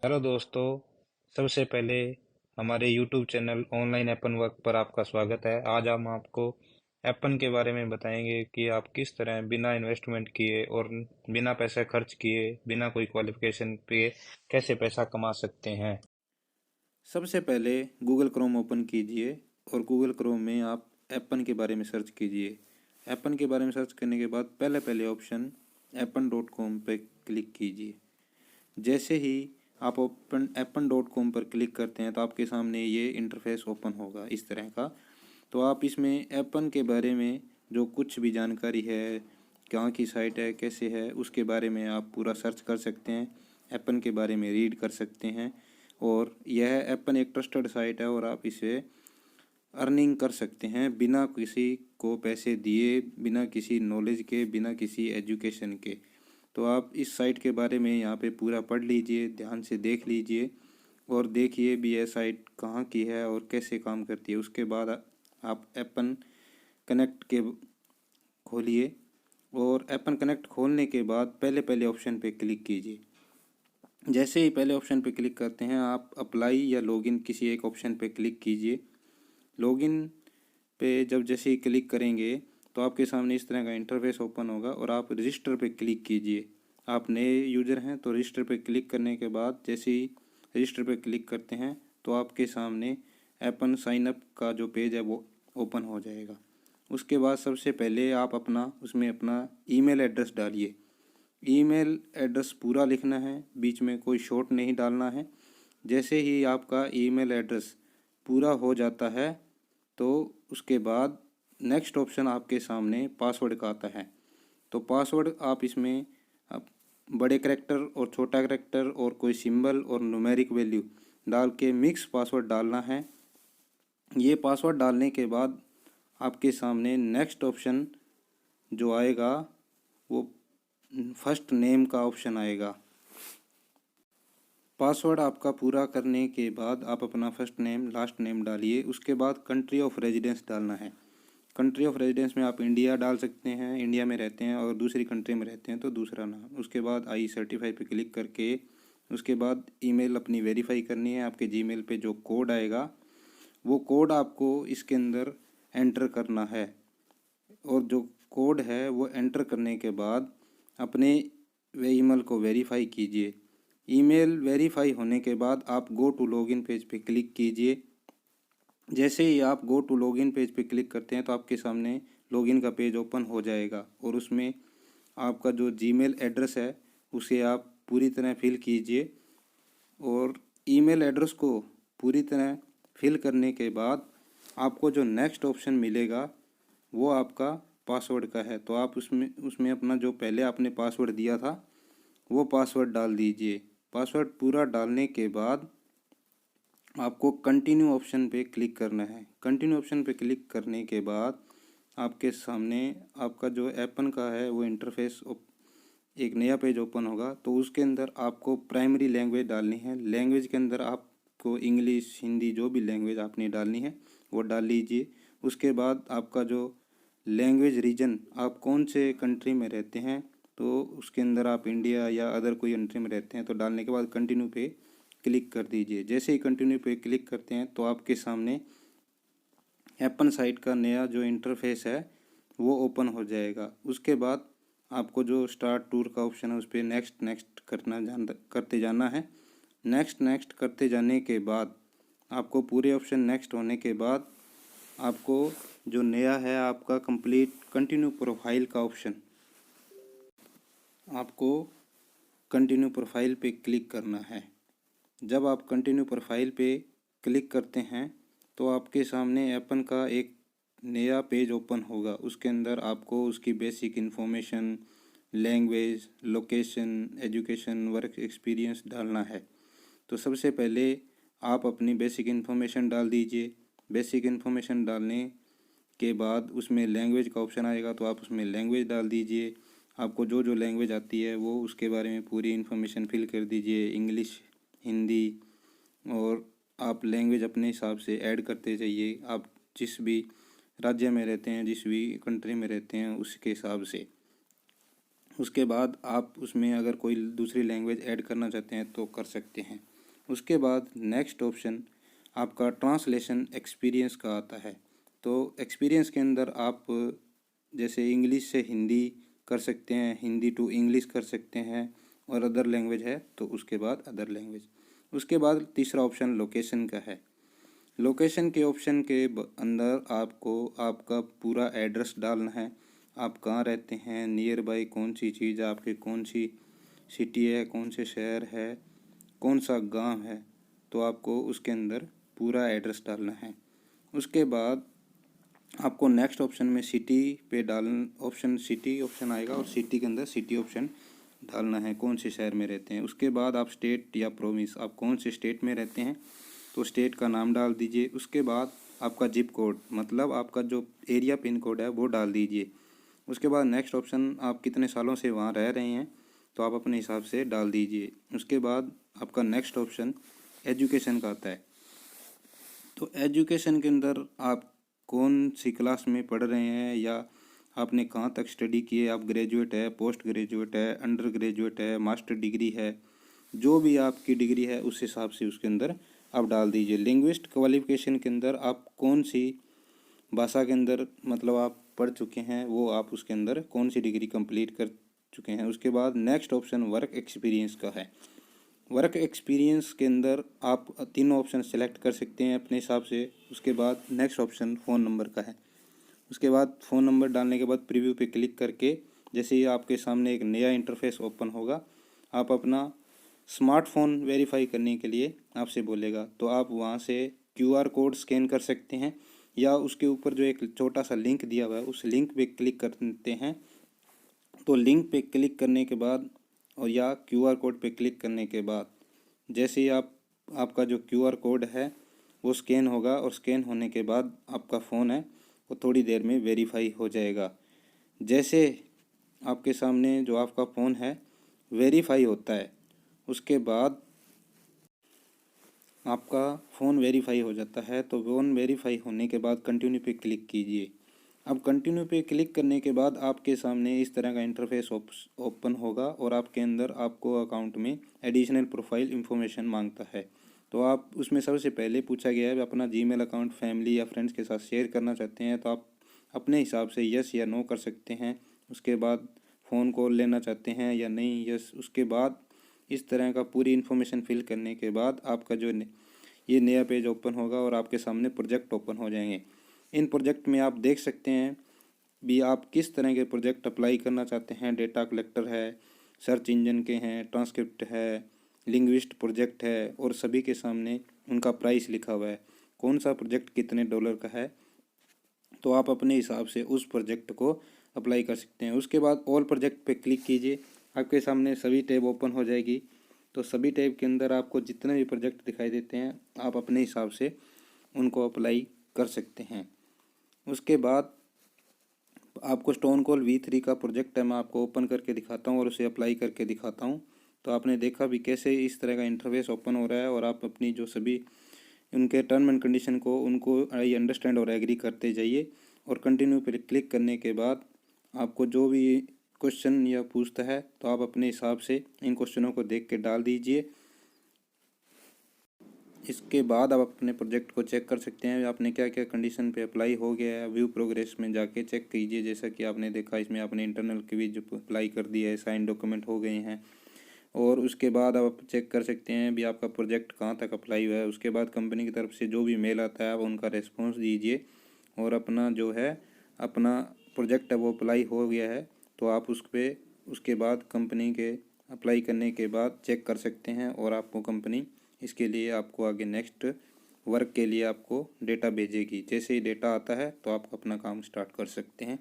Hello दोस्तों। सबसे पहले हमारे YouTube चैनल ऑनलाइन एपन वर्क पर आपका स्वागत है। आज हम आपको एपन के बारे में बताएंगे कि आप किस तरह बिना इन्वेस्टमेंट किए और बिना पैसे खर्च किए, बिना कोई क्वालिफिकेशन पे कैसे पैसा कमा सकते हैं। सबसे पहले गूगल क्रोम ओपन कीजिए और गूगल क्रोम में आप एप्पन के बारे में सर्च कीजिए। एप्पन के बारे में सर्च करने के बाद पहले ऑप्शन एप्पन.com पर क्लिक कीजिए। जैसे ही आप ओपन एप्पन.com पर क्लिक करते हैं तो आपके सामने ये इंटरफेस ओपन होगा इस तरह का। तो आप इसमें एप्पन के बारे में जो कुछ भी जानकारी है, कहाँ की साइट है, कैसे है, उसके बारे में आप पूरा सर्च कर सकते हैं। एप्पन के बारे में रीड कर सकते हैं और यह एप्पन एक ट्रस्टेड साइट है और आप इसे अर्निंग कर सकते हैं बिना किसी को पैसे दिए, बिना किसी नॉलेज के, बिना किसी एजुकेशन के। तो आप इस साइट के बारे में यहाँ पे पूरा पढ़ लीजिए, ध्यान से देख लीजिए और देखिए भी यह साइट कहाँ की है और कैसे काम करती है। उसके बाद आप एप्पन कनेक्ट के खोलिए और एप्पन कनेक्ट खोलने के बाद पहले ऑप्शन पे क्लिक कीजिए। जैसे ही पहले ऑप्शन पे क्लिक करते हैं आप अप्लाई या लॉगिन किसी एक ऑप्शन पे क्लिक कीजिए। लॉगिन पे जब जैसे ही क्लिक करेंगे तो आपके सामने इस तरह का इंटरफेस ओपन होगा और आप रजिस्टर पे क्लिक कीजिए। आप नए यूज़र हैं तो रजिस्टर पे क्लिक करने के बाद जैसे ही रजिस्टर पे क्लिक करते हैं तो आपके सामने एप्पन साइन अप का जो पेज है वो ओपन हो जाएगा। उसके बाद सबसे पहले आप उसमें अपना ईमेल एड्रेस डालिए। ईमेल एड्रेस पूरा लिखना है, बीच में कोई शॉर्ट नहीं डालना है। जैसे ही आपका ईमेल एड्रेस पूरा हो जाता है तो उसके बाद नेक्स्ट ऑप्शन आपके सामने पासवर्ड का आता है। तो पासवर्ड आप इसमें आप बड़े करैक्टर और छोटा करैक्टर और कोई सिंबल और न्यूमेरिक वैल्यू डाल के मिक्स पासवर्ड डालना है। ये पासवर्ड डालने के बाद आपके सामने नेक्स्ट ऑप्शन जो आएगा वो फर्स्ट नेम का ऑप्शन आएगा। पासवर्ड आपका पूरा करने के बाद आप अपना फर्स्ट नेम लास्ट नेम डालिए। उसके बाद कंट्री ऑफ रेजिडेंस डालना है। कंट्री ऑफ रेजिडेंस में आप इंडिया डाल सकते हैं, इंडिया में रहते हैं, और दूसरी कंट्री में रहते हैं तो दूसरा नाम। उसके बाद आई सर्टिफाई पे क्लिक करके उसके बाद ईमेल अपनी वेरीफाई करनी है। आपके जीमेल पे जो कोड आएगा वो कोड आपको इसके अंदर एंटर करना है और जो कोड है वो एंटर करने के बाद अपने वे ईमेल को वेरीफाई कीजिए। ईमेल वेरीफाई होने के बाद आप गो टू लॉगिन पेज पे क्लिक कीजिए। जैसे ही आप गो टू लॉगिन पेज पे क्लिक करते हैं तो आपके सामने लॉगिन का पेज ओपन हो जाएगा और उसमें आपका जो जीमेल एड्रेस है उसे आप पूरी तरह फिल कीजिए। और ईमेल एड्रेस को पूरी तरह फिल करने के बाद आपको जो नेक्स्ट ऑप्शन मिलेगा वो आपका पासवर्ड का है। तो आप उसमें उसमें अपना जो पहले आपने पासवर्ड दिया था वो पासवर्ड डाल दीजिए। पासवर्ड पूरा डालने के बाद आपको कंटिन्यू ऑप्शन पे क्लिक करना है। कंटिन्यू ऑप्शन पे क्लिक करने के बाद आपके सामने आपका जो एप्पन का है वो इंटरफेस एक नया पेज ओपन होगा। तो उसके अंदर आपको प्राइमरी लैंग्वेज डालनी है। लैंग्वेज के अंदर आपको इंग्लिश, हिंदी, जो भी लैंग्वेज आपने डालनी है वो डाल लीजिए। उसके बाद आपका जो लैंग्वेज रीजन, आप कौन से कंट्री में रहते हैं, तो उसके अंदर आप इंडिया या अदर कोई कंट्री में रहते हैं तो डालने के बाद कंटिन्यू पे क्लिक कर दीजिए। जैसे ही कंटिन्यू पे क्लिक करते हैं तो आपके सामने एप्पन साइट का नया जो इंटरफेस है वो ओपन हो जाएगा। उसके बाद आपको जो स्टार्ट टूर का ऑप्शन है उस पर नेक्स्ट नेक्स्ट करते जाना है। नेक्स्ट नेक्स्ट करते जाने के बाद आपको पूरे ऑप्शन नेक्स्ट होने के बाद आपको जो नया है आपका कंप्लीट कंटिन्यू प्रोफाइल का ऑप्शन, आपको कंटिन्यू प्रोफाइल पे क्लिक करना है। जब आप कंटिन्यू प्रोफाइल पे क्लिक करते हैं तो आपके सामने एप्पन का एक नया पेज ओपन होगा। उसके अंदर आपको उसकी basic information, language, location, education, work experience डालना है। तो सबसे पहले आप अपनी बेसिक इन्फॉर्मेशन डाल दीजिए। बेसिक इन्फॉर्मेशन डालने के बाद उसमें लैंग्वेज का ऑप्शन आएगा तो आप उसमें लैंग्वेज डाल दीजिए। आपको जो जो लैंग्वेज आती है वो उसके बारे में पूरी इन्फॉर्मेशन फिल कर दीजिए, इंग्लिश, हिंदी, और आप लैंग्वेज अपने हिसाब से ऐड करते जाइए। आप जिस भी राज्य में रहते हैं, जिस भी कंट्री में रहते हैं उसके हिसाब से। उसके बाद आप उसमें अगर कोई दूसरी लैंग्वेज ऐड करना चाहते हैं तो कर सकते हैं। उसके बाद नेक्स्ट ऑप्शन आपका ट्रांसलेशन एक्सपीरियंस का आता है। तो एक्सपीरियंस के अंदर आप जैसे इंग्लिश से हिंदी कर सकते हैं, हिंदी टू इंग्लिश कर सकते हैं, और अदर लैंग्वेज है तो उसके बाद अदर लैंग्वेज। उसके बाद तीसरा ऑप्शन लोकेशन का है। लोकेशन के ऑप्शन के अंदर आपको आपका पूरा एड्रेस डालना है, आप कहाँ रहते हैं, नियर बाई कौन सी चीज़ आपके, कौन सी सिटी है, कौन से शहर है, कौन सा गांव है, तो आपको उसके अंदर पूरा एड्रेस डालना है। उसके बाद आपको नेक्स्ट ऑप्शन में सिटी पे ऑप्शन सिटी ऑप्शन आएगा, और सिटी के अंदर सिटी ऑप्शन डालना है, कौन से शहर में रहते हैं। उसके बाद आप स्टेट या प्रोविंस, आप कौन से स्टेट में रहते हैं तो स्टेट का नाम डाल दीजिए। उसके बाद आपका जिप कोड, मतलब आपका जो एरिया पिन कोड है वो डाल दीजिए। उसके बाद नेक्स्ट ऑप्शन आप कितने सालों से वहाँ रह रहे हैं तो आप अपने हिसाब से डाल दीजिए। उसके बाद आपका नेक्स्ट ऑप्शन एजुकेशन का आता है। तो एजुकेशन के अंदर आप कौन सी क्लास में पढ़ रहे हैं, या आपने कहाँ तक स्टडी की है, आप ग्रेजुएट है, पोस्ट ग्रेजुएट है, अंडर ग्रेजुएट है, मास्टर डिग्री है, जो भी आपकी डिग्री है उस हिसाब से उसके अंदर आप डाल दीजिए। लिंग्विस्ट क्वालिफिकेशन के अंदर आप कौन सी भाषा के अंदर मतलब आप पढ़ चुके हैं, वो आप उसके अंदर कौन सी डिग्री कंप्लीट कर चुके हैं। उसके बाद नेक्स्ट ऑप्शन वर्क एक्सपीरियंस का है। वर्क एक्सपीरियंस के अंदर आप तीनों ऑप्शन सेलेक्ट कर सकते हैं अपने हिसाब से। उसके बाद नेक्स्ट ऑप्शन फ़ोन नंबर का है। उसके बाद फ़ोन नंबर डालने के बाद प्रीव्यू पे क्लिक करके जैसे ही आपके सामने एक नया इंटरफेस ओपन होगा, आप अपना स्मार्टफोन वेरीफाई करने के लिए आपसे बोलेगा, तो आप वहाँ से क्यूआर कोड स्कैन कर सकते हैं, या उसके ऊपर जो एक छोटा सा लिंक दिया हुआ है उस लिंक पे क्लिक करते हैं। तो लिंक पे क्लिक करने के बाद और या क्यूआर कोड पे क्लिक करने के बाद जैसे ही आपका जो क्यूआर कोड है वो स्कैन होगा, और स्कैन होने के बाद आपका फ़ोन है वो थोड़ी देर में वेरीफाई हो जाएगा। जैसे आपके सामने जो आपका फ़ोन है वेरीफाई होता है, उसके बाद आपका फ़ोन वेरीफाई हो जाता है, तो फ़ोन वेरीफाई होने के बाद कंटिन्यू पे क्लिक कीजिए। अब कंटिन्यू पे क्लिक करने के बाद आपके सामने इस तरह का इंटरफेस ओपन होगा, और आपके अंदर आपको अकाउंट में एडिशनल प्रोफाइल इंफॉर्मेशन मांगता है। तो आप उसमें सबसे पहले पूछा गया है अपना जीमेल अकाउंट फैमिली या फ्रेंड्स के साथ शेयर करना चाहते हैं, तो आप अपने हिसाब से यस या नो कर सकते हैं। उसके बाद फ़ोन कॉल लेना चाहते हैं या नहीं, यस। उसके बाद इस तरह का पूरी इन्फॉर्मेशन फिल करने के बाद आपका जो ये नया पेज ओपन होगा, और आपके सामने प्रोजेक्ट ओपन हो जाएंगे। इन प्रोजेक्ट में आप देख सकते हैं भी आप किस तरह के प्रोजेक्ट अप्लाई करना चाहते हैं। डेटा कलेक्टर है, सर्च इंजन के हैं, ट्रांसक्रिप्ट है, लिंग्विस्ट प्रोजेक्ट है, और सभी के सामने उनका प्राइस लिखा हुआ है, कौन सा प्रोजेक्ट कितने डॉलर का है, तो आप अपने हिसाब से उस प्रोजेक्ट को अप्लाई कर सकते हैं। उसके बाद ऑल प्रोजेक्ट पे क्लिक कीजिए, आपके सामने सभी टैब ओपन हो जाएगी। तो सभी टैब के अंदर आपको जितने भी प्रोजेक्ट दिखाई देते हैं आप अपने हिसाब से उनको अप्लाई कर सकते हैं। उसके बाद आपको स्टोन कोल V3 का प्रोजेक्ट है, मैं आपको ओपन करके दिखाता हूँ और उसे अप्लाई करके दिखाता हूँ। तो आपने देखा भी कैसे इस तरह का इंटरफेस ओपन हो रहा है, और आप अपनी जो सभी उनके टर्म एंड कंडीशन को उनको आई अंडरस्टैंड और एग्री करते जाइए, और कंटिन्यू पर क्लिक करने के बाद आपको जो भी क्वेश्चन या पूछता है तो आप अपने हिसाब से इन क्वेश्चनों को देख के डाल दीजिए। इसके बाद आप अपने प्रोजेक्ट को चेक कर सकते हैं आपने क्या क्या कंडीशन पे अप्लाई हो गया है। व्यू प्रोग्रेस में जाके चेक कीजिए, जैसा कि आपने देखा इसमें आपने इंटरनल क्विज अप्लाई कर दिया है, साइन डॉक्यूमेंट हो गए हैं। और उसके बाद आप चेक कर सकते हैं भी आपका प्रोजेक्ट कहाँ तक अप्लाई हुआ है। उसके बाद कंपनी की तरफ से जो भी मेल आता है आप उनका रेस्पॉन्स दीजिए, और अपना जो है अपना प्रोजेक्ट है वो अप्लाई हो गया है तो आप उस पर उसके बाद कंपनी के अप्लाई करने के बाद चेक कर सकते हैं, और आपको कंपनी इसके लिए आपको आगे नेक्स्ट वर्क के लिए आपको डेटा भेजेगी। जैसे ही डेटा आता है तो आप अपना काम स्टार्ट कर सकते हैं।